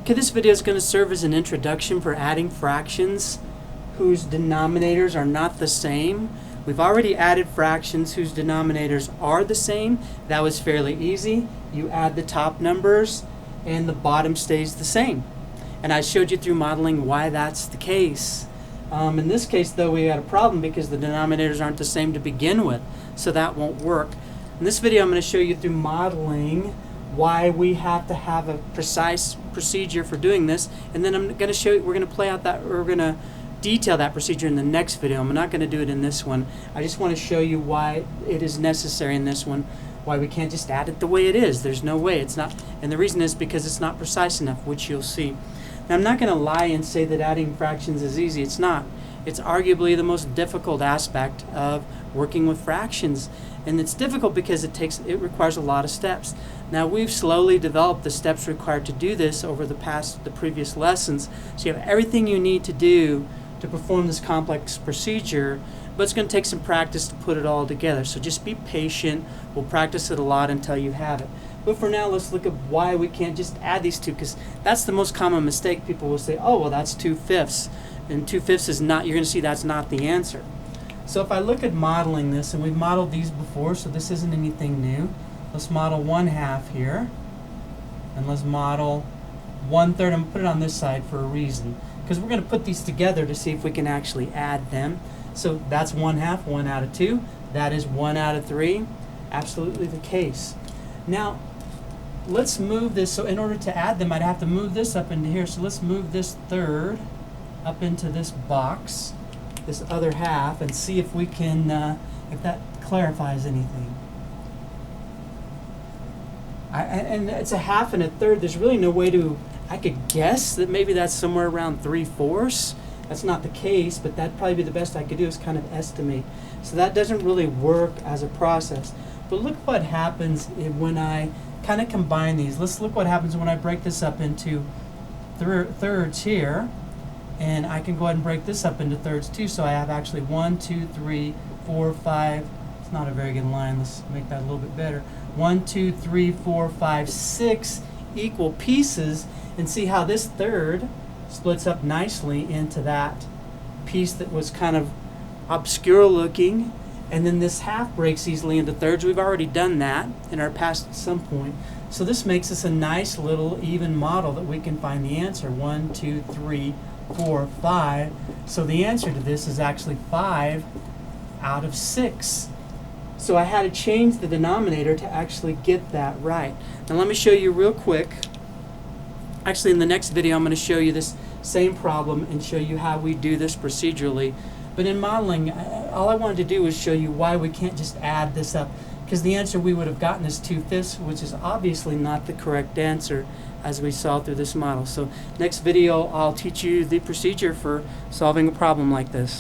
Okay, this video is going to serve as an introduction for adding fractions whose denominators are not the same. We've already added fractions whose denominators are the same. That was fairly easy. You add the top numbers and the bottom stays the same. And I showed you through modeling why that's the case. In this case, though, we had a problem because the denominators aren't the same to begin with, so that won't work. In this video, I'm going to show you through modeling why we have to have a precise procedure for doing this, and then I'm going to show you, we're going to play out that, we're going to detail that procedure in the next video. I'm not going to do it in this one. I just want to show you why it is necessary in this one, why we can't just add it the way it is. There's no way. It's not, and the reason is because it's not precise enough, which you'll see. Now, I'm not going to lie and say that adding fractions is easy. It's not. It's arguably the most difficult aspect of working with fractions, and it's difficult because it requires a lot of steps. Now, we've slowly developed the steps required to do this over the previous lessons, so you have everything you need to do to perform this complex procedure, but it's going to take some practice to put it all together. So just be patient. We'll practice it a lot until you have it. But for now, let's look at why we can't just add these two, because that's the most common mistake. People will say, oh, well, that's 2/5. And 2/5 is not, you're going to see that's not the answer. So if I look at modeling this, and we've modeled these before, so this isn't anything new. Let's model 1/2 here. And let's model 1/3. I'm going to put it on this side for a reason, because we're going to put these together to see if we can actually add them. So that's 1/2, 1 out of 2. That is 1 out of 3. Absolutely the case. Now, let's move this. So in order to add them, I'd have to move this up into here. So let's move this 1/3 up into this box, this other half, and see if we can, if that clarifies anything. And it's a 1/2 and a 1/3. There's really no way to, I could guess that maybe that's somewhere around 3/4. That's not the case, but that'd probably be the best I could do, is kind of estimate. So that doesn't really work as a process. But look what happens when I kind of combine these. Let's look what happens when I break this up into thirds here. And I can go ahead and break this up into thirds too. So I have actually 1, 2, 3, 4, 5. It's not a very good line. Let's make that a little bit better. 1, 2, 3, 4, 5, 6 equal pieces. And see how this 1/3 splits up nicely into that piece that was kind of obscure looking. And then this 1/2 breaks easily into thirds. We've already done that in our past at some point. So this makes us a nice little even model that we can find the answer. 1, 2, 3, 4, 5. So the answer to this is actually 5 out of 6. So I had to change the denominator to actually get that right. Now let me show you real quick. Actually, in the next video, I'm going to show you this same problem and show you how we do this procedurally. But in modeling, all I wanted to do was show you why we can't just add this up, because the answer we would have gotten is 2/5, which is obviously not the correct answer as we saw through this model. So next video, I'll teach you the procedure for solving a problem like this.